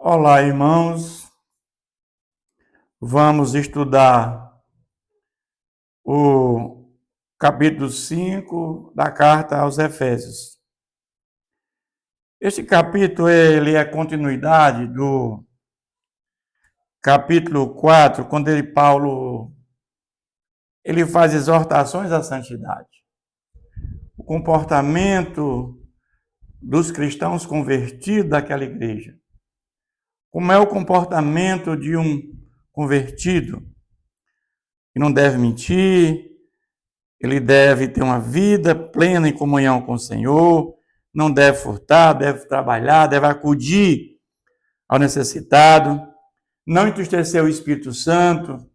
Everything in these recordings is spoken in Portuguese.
Olá, irmãos. Vamos estudar o capítulo 5 da carta aos Efésios. Este capítulo ele é continuidade do capítulo 4, quando Paulo faz exortações à santidade. O comportamento dos cristãos convertidos daquela igreja. Como é o comportamento de um convertido? Que não deve mentir, ele deve ter uma vida plena em comunhão com o Senhor, não deve furtar, deve trabalhar, deve acudir ao necessitado, não entristecer o Espírito Santo,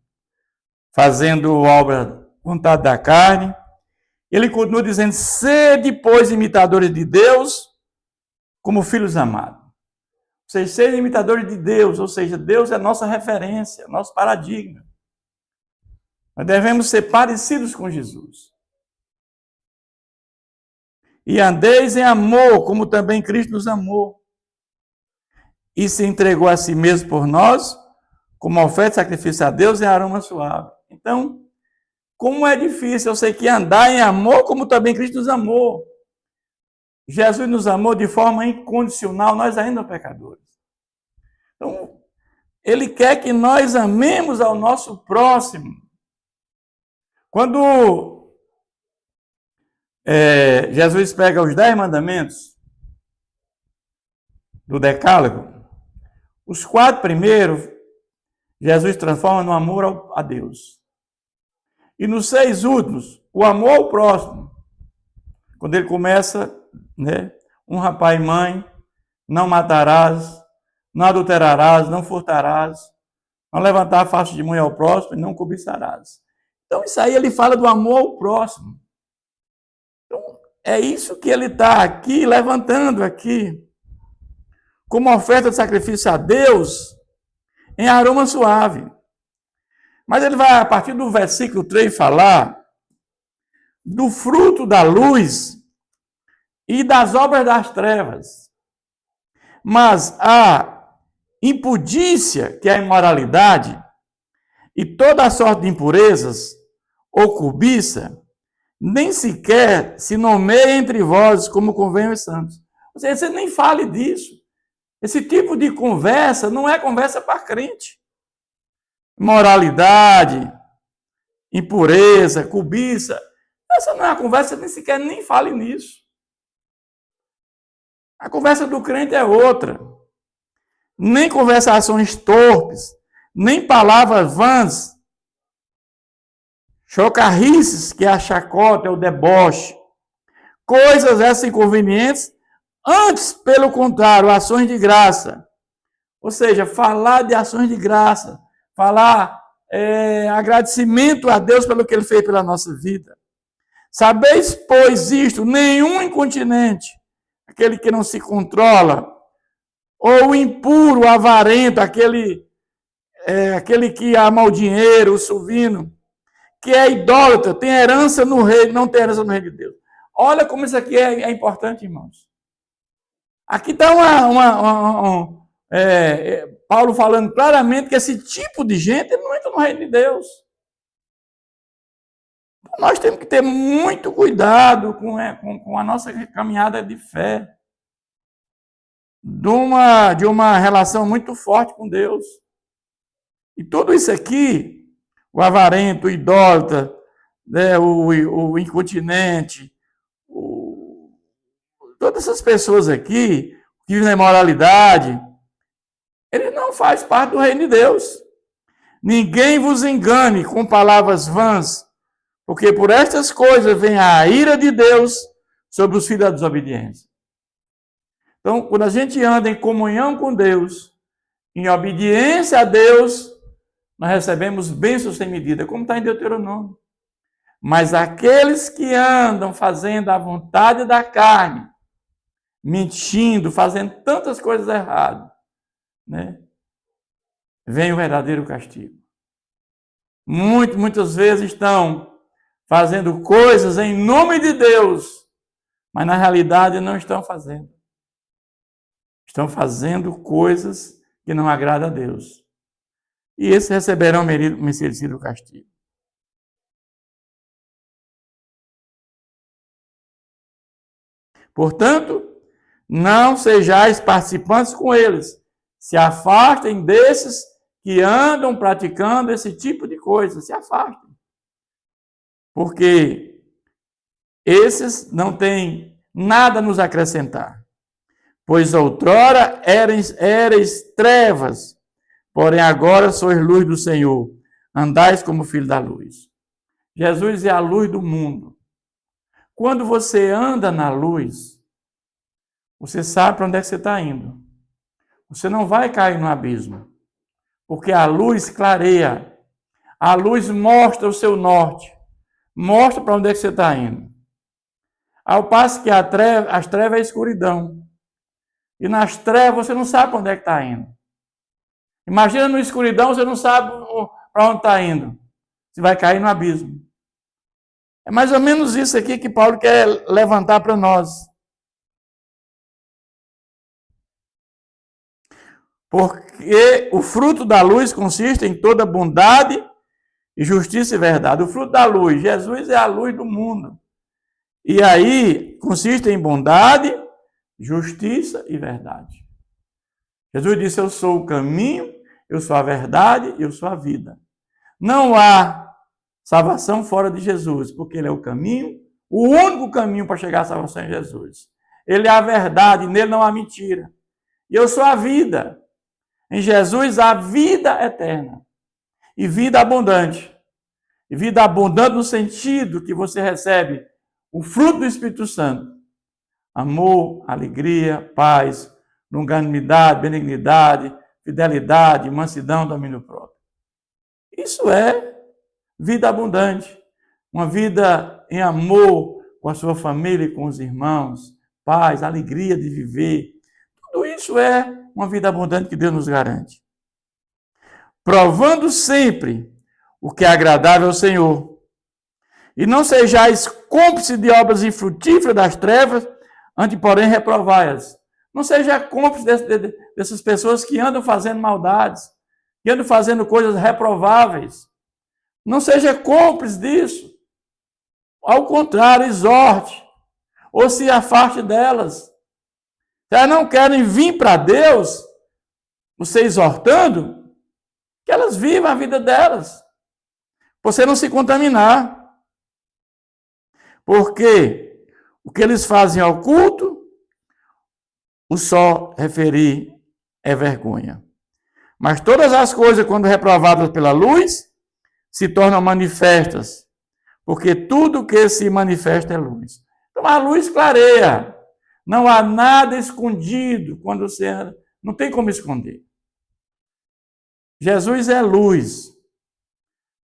fazendo obra vontade da carne. Ele continua dizendo: sede, pois, imitadores de Deus, como filhos amados. Ou seja, sejam imitadores de Deus, ou seja, Deus é a nossa referência, nosso paradigma. Nós devemos ser parecidos com Jesus. E andeis em amor, como também Cristo nos amou. E se entregou a si mesmo por nós, como oferta e sacrifício a Deus em aroma suave. Então, como é difícil, eu sei que andar em amor, como também Cristo nos amou. Jesus nos amou de forma incondicional, nós ainda pecadores. Então, Ele quer que nós amemos ao nosso próximo. Quando Jesus pega os 10 mandamentos do Decálogo, os 4 primeiros, Jesus transforma no amor a Deus. E nos 6 últimos, o amor ao próximo. Quando ele começa, honra pai e mãe, não matarás, não adulterarás, não furtarás, não levantar a face de mulher ao próximo e não cobiçarás. Então, isso aí ele fala do amor ao próximo. Então, é isso que ele está aqui, levantando aqui, como oferta de sacrifício a Deus, em aroma suave. Mas ele vai, a partir do versículo 3, falar do fruto da luz e das obras das trevas. Mas a impudícia, que é a imoralidade, e toda a sorte de impurezas, ou cobiça, nem sequer se nomeia entre vós como convém aos santos. Ou seja, você nem fale disso. Esse tipo de conversa não é conversa para crente. Moralidade, impureza, cobiça, essa não é a conversa, nem sequer nem fale nisso. A conversa do crente é outra. Nem conversações torpes, nem palavras vãs, chocarrices, que é a chacota, é o deboche, coisas essas inconvenientes, antes, pelo contrário, ações de graça. Ou seja, falar de ações de graça, falar agradecimento a Deus pelo que Ele fez pela nossa vida. Sabeis, pois, isto, nenhum incontinente, aquele que não se controla, ou o impuro, o avarento, aquele que ama o dinheiro, o suvino, que é idólatra, tem herança no reino, não tem herança no reino de Deus. Olha como isso aqui é importante, irmãos. Aqui está Paulo falando claramente que esse tipo de gente não entra no reino de Deus. Nós temos que ter muito cuidado com a nossa caminhada de fé. De uma relação muito forte com Deus. E tudo isso aqui, o avarento, o idólatra, o incontinente, todas essas pessoas aqui que vivem na imoralidade, ele não faz parte do reino de Deus. Ninguém vos engane com palavras vãs, porque por estas coisas vem a ira de Deus sobre os filhos da desobediência. Então, quando a gente anda em comunhão com Deus, em obediência a Deus, nós recebemos bênçãos sem medida, como está em Deuteronômio. Mas aqueles que andam fazendo a vontade da carne, mentindo, fazendo tantas coisas erradas, vem o verdadeiro castigo. Muitas vezes estão fazendo coisas em nome de Deus, mas na realidade não estão fazendo. Estão fazendo coisas que não agrada a Deus. E esses receberão merecido castigo. Portanto, não sejais participantes com eles. Se afastem desses que andam praticando esse tipo de coisa. Se afastem. Porque esses não têm nada a nos acrescentar. Pois outrora erais trevas, porém agora sois luz do Senhor. Andais como filho da luz. Jesus é a luz do mundo. Quando você anda na luz, você sabe para onde é que você está indo. Você não vai cair no abismo, porque a luz clareia. A luz mostra o seu norte, mostra para onde é que você está indo. Ao passo que as trevas é a escuridão. E nas trevas você não sabe para onde é que está indo. Imagina na escuridão, você não sabe para onde está indo. Você vai cair no abismo. É mais ou menos isso aqui que Paulo quer levantar para nós. Porque o fruto da luz consiste em toda bondade e justiça e verdade. O fruto da luz, Jesus é a luz do mundo. E aí consiste em bondade, justiça e verdade. Jesus disse: eu sou o caminho, eu sou a verdade, eu sou a vida. Não há salvação fora de Jesus, porque ele é o caminho, o único caminho para chegar à salvação é Jesus. Ele é a verdade, nele não há mentira. E eu sou a vida. Em Jesus há vida eterna e vida abundante. E vida abundante no sentido que você recebe o fruto do Espírito Santo. Amor, alegria, paz, longanimidade, benignidade, fidelidade, mansidão, domínio próprio. Isso é vida abundante. Uma vida em amor com a sua família e com os irmãos. Paz, alegria de viver. Tudo isso é uma vida abundante que Deus nos garante. Provando sempre o que é agradável ao Senhor. E não sejais cúmplices de obras infrutíferas das trevas, antes, porém, reprovai-as. Não seja cúmplice dessas pessoas que andam fazendo maldades, que andam fazendo coisas reprováveis. Não seja cúmplice disso. Ao contrário, exorte, ou se afaste delas. Se elas não querem vir para Deus, você exortando, que elas vivam a vida delas. Para você não se contaminar. Porque o que eles fazem ao culto, o só referir é vergonha. Mas todas as coisas, quando reprovadas pela luz, se tornam manifestas. Porque tudo que se manifesta é luz. Então a luz clareia. Não há nada escondido quando você anda. Não tem como esconder. Jesus é luz.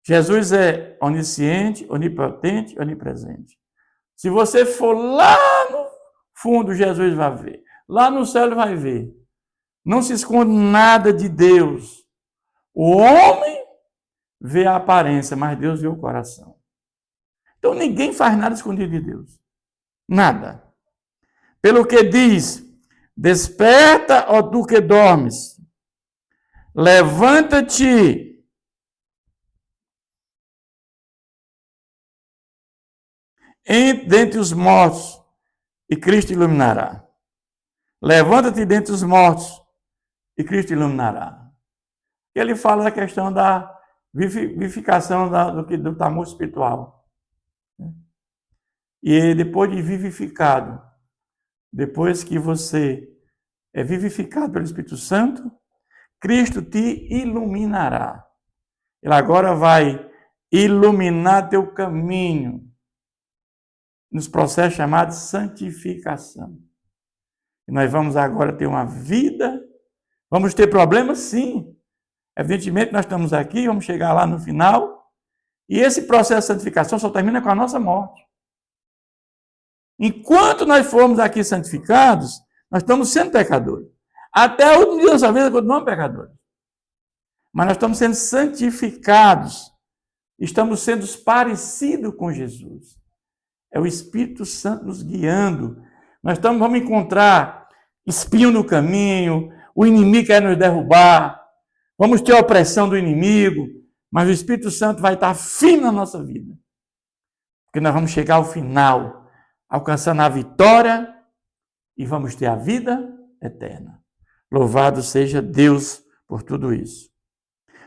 Jesus é onisciente, onipotente, onipresente. Se você for lá no fundo, Jesus vai ver. Lá no céu ele vai ver. Não se esconde nada de Deus. O homem vê a aparência, mas Deus vê o coração. Então ninguém faz nada escondido de Deus. Nada. Pelo que diz: desperta, ó tu que dormes. Levanta-te. Dentre os mortos, e Cristo iluminará. Levanta-te dentre os mortos, e Cristo iluminará. Ele fala da questão da vivificação do tamanho espiritual. E depois de vivificado, depois que você é vivificado pelo Espírito Santo, Cristo te iluminará. Ele agora vai iluminar teu caminho nos processos chamados santificação. E nós vamos agora ter uma vida, vamos ter problemas, sim. Evidentemente, nós estamos aqui, vamos chegar lá no final, e esse processo de santificação só termina com a nossa morte. Enquanto nós formos aqui santificados, nós estamos sendo pecadores. Até o último dia da nossa vida, continuamos pecadores. Mas nós estamos sendo santificados, estamos sendo parecidos com Jesus. É o Espírito Santo nos guiando. Vamos encontrar espinho no caminho, o inimigo quer nos derrubar, vamos ter a opressão do inimigo, mas o Espírito Santo vai estar firme na nossa vida. Porque nós vamos chegar ao final, alcançando a vitória e vamos ter a vida eterna. Louvado seja Deus por tudo isso.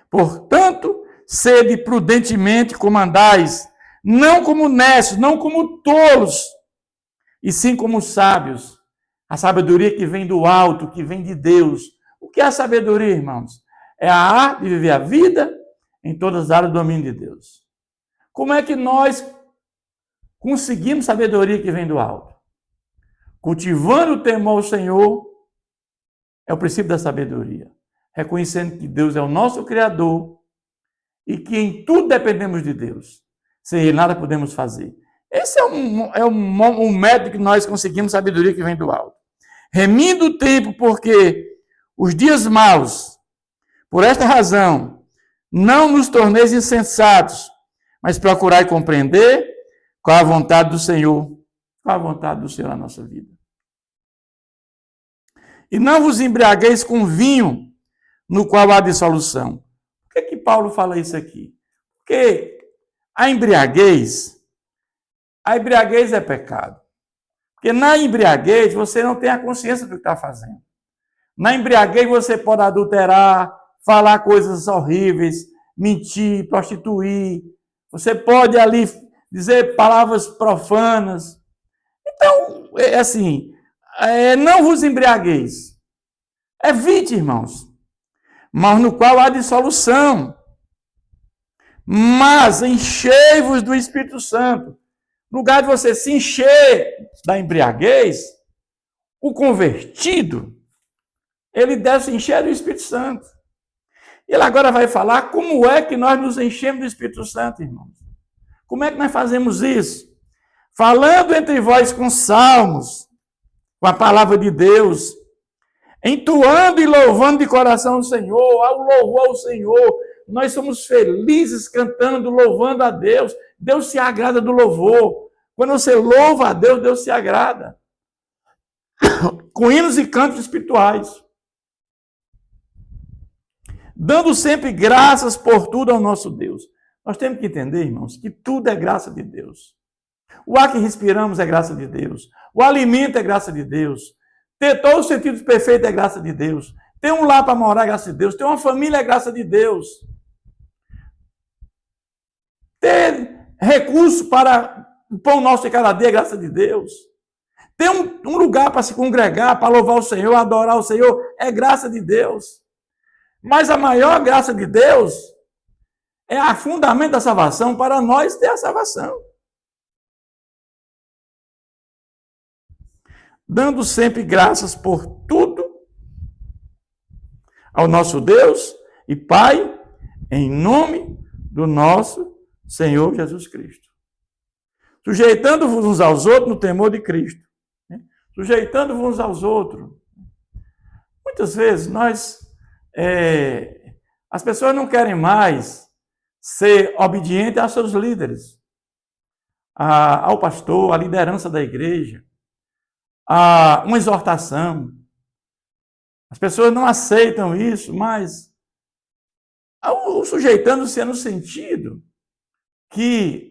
Portanto, sede prudentemente como andais, não como necios, não como tolos, e sim como sábios. A sabedoria que vem do alto, que vem de Deus. O que é a sabedoria, irmãos? É a arte de viver a vida em todas as áreas do domínio de Deus. Como é que nós conseguimos sabedoria que vem do alto? Cultivando o temor ao Senhor é o princípio da sabedoria. Reconhecendo que Deus é o nosso Criador e que em tudo dependemos de Deus. Sem Ele nada podemos fazer. Esse é um método que nós conseguimos sabedoria que vem do alto. Remindo o tempo, porque os dias maus, por esta razão, não nos torneis insensatos, mas procurai compreender qual a vontade do Senhor, qual a vontade do Senhor na nossa vida. E não vos embriagueis com vinho, no qual há dissolução. Por que Paulo fala isso aqui? Porque a embriaguez é pecado. Porque na embriaguez você não tem a consciência do que está fazendo. Na embriaguez você pode adulterar, falar coisas horríveis, mentir, prostituir. Você pode ali dizer palavras profanas. Então, é assim, não vos embriagueis. Evite, irmãos. Mas no qual há dissolução. Mas enchei-vos do Espírito Santo. No lugar de você se encher da embriaguez, o convertido, ele deve se encher do Espírito Santo. Ele agora vai falar como é que nós nos enchemos do Espírito Santo, irmãos. Como é que nós fazemos isso? Falando entre vós com salmos, com a palavra de Deus, entoando e louvando de coração o Senhor, ao louvor ao Senhor. Nós somos felizes cantando, louvando a Deus. Deus se agrada do louvor. Quando você louva a Deus, Deus se agrada. Com hinos e cantos espirituais. Dando sempre graças por tudo ao nosso Deus. Nós temos que entender, irmãos, que tudo é graça de Deus. O ar que respiramos é graça de Deus. O alimento é graça de Deus. Ter todos os sentidos perfeitos é graça de Deus. Ter um lar para morar é graça de Deus. Ter uma família é graça de Deus. Ter recurso para o pão nosso de cada dia é graça de Deus. Ter um lugar para se congregar, para louvar o Senhor, adorar o Senhor, é graça de Deus. Mas a maior graça de Deus é a fundamento da salvação para nós ter a salvação. Dando sempre graças por tudo ao nosso Deus e Pai, em nome do nosso Senhor Jesus Cristo. Sujeitando-vos uns aos outros no temor de Cristo. Sujeitando-vos uns aos outros. Muitas vezes as pessoas não querem mais ser obedientes aos seus líderes, ao pastor, à liderança da igreja, a uma exortação. As pessoas não aceitam isso, mas o sujeitando-se no sentido que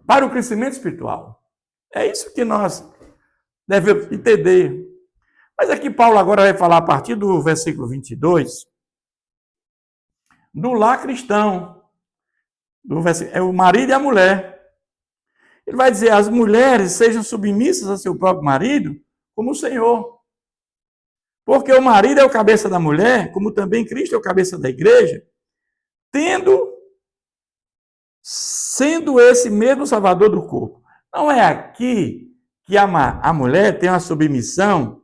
para o crescimento espiritual. É isso que nós devemos entender. Mas aqui Paulo agora vai falar a partir do versículo 22 do lar cristão. É o marido e a mulher. Ele vai dizer, as mulheres sejam submissas a seu próprio marido, como o Senhor. Porque o marido é o cabeça da mulher, como também Cristo é o cabeça da igreja, sendo esse mesmo salvador do corpo. Não é aqui que a mulher tem uma submissão,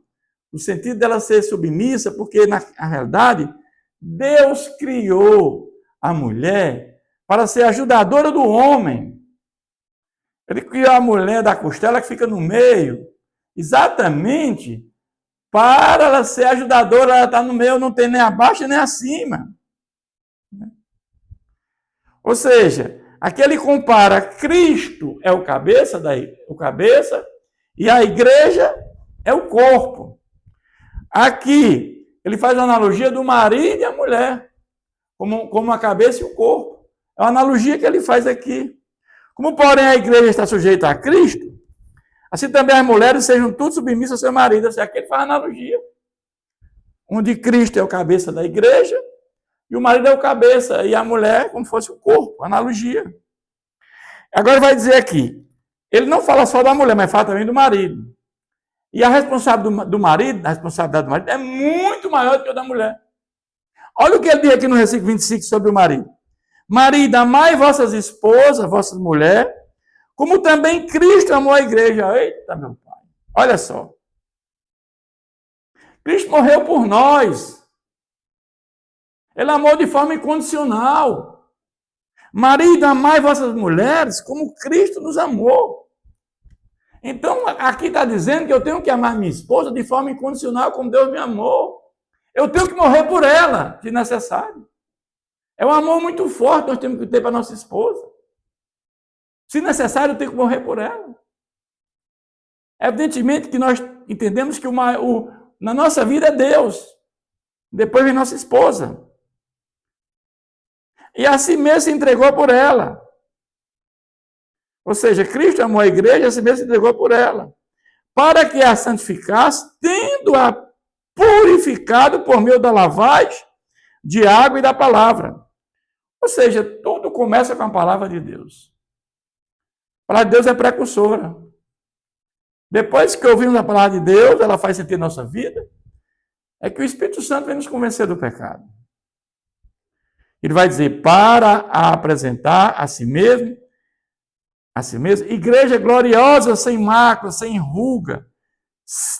no sentido dela ser submissa, porque na realidade, Deus criou a mulher para ser ajudadora do homem. Ele criou a mulher da costela que fica no meio, exatamente para ela ser ajudadora, ela está no meio, não tem nem abaixo nem acima. Ou seja, aqui ele compara Cristo é o cabeça e a igreja é o corpo. Aqui Ele faz a analogia do marido e a mulher, como a cabeça e o corpo. É uma analogia que ele faz aqui. Como, porém, a igreja está sujeita a Cristo, assim também as mulheres sejam tudo submissas ao seu marido. Assim, aqui ele faz a analogia. Onde Cristo é o cabeça da igreja, e o marido é o cabeça, e a mulher como fosse o corpo. Analogia. Agora ele vai dizer aqui, ele não fala só da mulher, mas fala também do marido. E a responsabilidade do marido é muito maior do que a da mulher. Olha o que ele diz aqui no versículo 25 sobre o marido. Marido, amai vossas esposas, vossas mulheres, como também Cristo amou a igreja. Eita, meu pai. Olha só. Cristo morreu por nós. Ele amou de forma incondicional. Marido, amai vossas mulheres, como Cristo nos amou. Então, aqui está dizendo que eu tenho que amar minha esposa de forma incondicional, como Deus me amou. Eu tenho que morrer por ela, se necessário. É um amor muito forte que nós temos que ter para nossa esposa. Se necessário, eu tenho que morrer por ela. Evidentemente que nós entendemos que na nossa vida é Deus. Depois vem nossa esposa. E assim mesmo se entregou por ela. Ou seja, Cristo amou a igreja e assim mesmo se entregou por ela. Para que a santificasse, tendo-a purificado por meio da lavagem de água e da palavra. Ou seja, tudo começa com a palavra de Deus. A palavra de Deus é precursora. Depois que ouvimos a palavra de Deus, ela faz sentido nossa vida, é que o Espírito Santo vem nos convencer do pecado. Ele vai dizer, para apresentar a si mesmo, igreja gloriosa, sem mácula, sem ruga,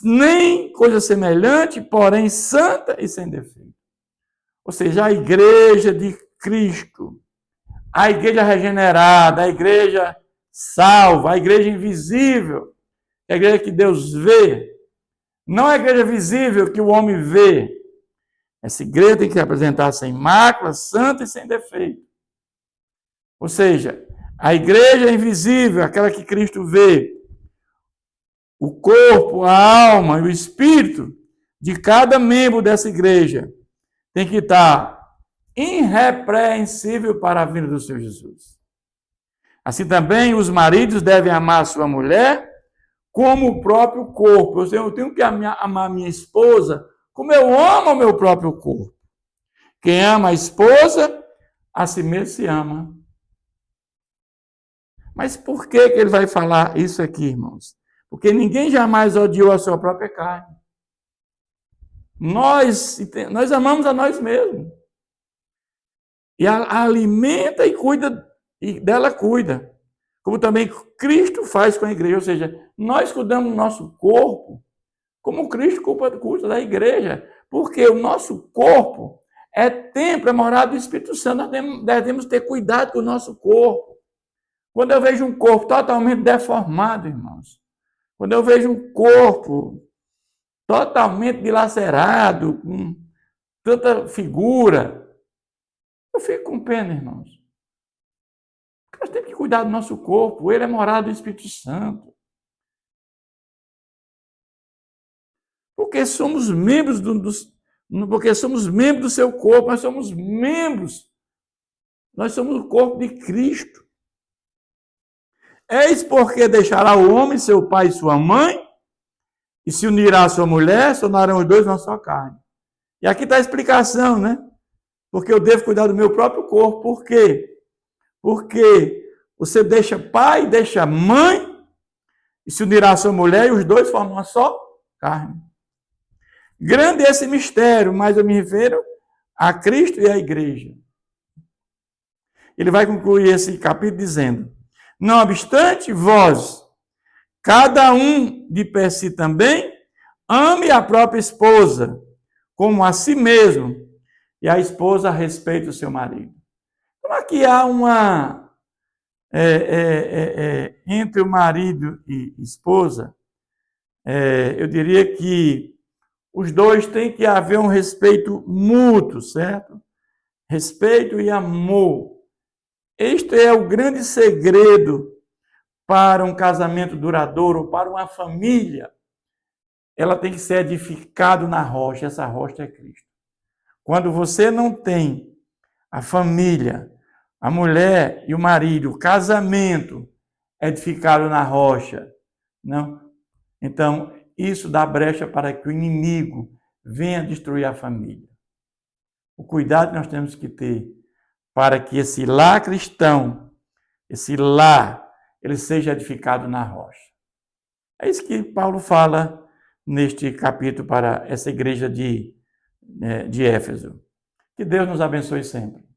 nem coisa semelhante, porém santa e sem defeito. Ou seja, a igreja de Cristo, a igreja regenerada, a igreja salva, a igreja invisível, a igreja que Deus vê, não a igreja visível que o homem vê. Essa igreja tem que se apresentar sem mácula, santa e sem defeito. Ou seja, a igreja invisível, aquela que Cristo vê, o corpo, a alma e o espírito de cada membro dessa igreja tem que estar irrepreensível para a vinda do Senhor Jesus. Assim também os maridos devem amar a sua mulher como o próprio corpo. Eu tenho que amar minha esposa como eu amo o meu próprio corpo. Quem ama a esposa, a si mesmo se ama. Mas por que ele vai falar isso aqui, irmãos? Porque ninguém jamais odiou a sua própria carne. Nós amamos a nós mesmos. E a alimenta e cuida, e dela cuida. Como também Cristo faz com a igreja. Ou seja, nós cuidamos do nosso corpo como Cristo cuida da igreja. Porque o nosso corpo é templo, é morada do Espírito Santo. Nós devemos ter cuidado com o nosso corpo. Quando eu vejo um corpo totalmente deformado, irmãos, quando eu vejo um corpo totalmente dilacerado, com tanta figura, eu fico com pena, irmãos. Porque nós temos que cuidar do nosso corpo, ele é morada do Espírito Santo. Porque somos membros porque somos membros do seu corpo, nós somos o corpo de Cristo. Eis porque deixará o homem, seu pai e sua mãe, e se unirá à sua mulher, se tornarão os dois uma só carne. E aqui está a explicação, né? Porque eu devo cuidar do meu próprio corpo. Por quê? Porque você deixa pai, deixa mãe, e se unirá à sua mulher, e os dois formam uma só carne. Grande é esse mistério, mas eu me refiro a Cristo e à igreja. Ele vai concluir esse capítulo dizendo: não obstante, vós, cada um de per si também, ame a própria esposa, como a si mesmo, e a esposa respeite o seu marido. Então, aqui há uma... entre o marido e esposa, eu diria que os dois têm que haver um respeito mútuo, certo? Respeito e amor. Este é o grande segredo para um casamento duradouro, para uma família. ela tem que ser edificada na rocha, essa rocha é Cristo. Quando você não tem a família, a mulher e o marido, o casamento edificado na rocha, não? Então, isso dá brecha para que o inimigo venha destruir a família. O cuidado que nós temos que ter para que esse lar cristão, esse lar, ele seja edificado na rocha. É isso que Paulo fala neste capítulo para essa igreja de Éfeso. Que Deus nos abençoe sempre.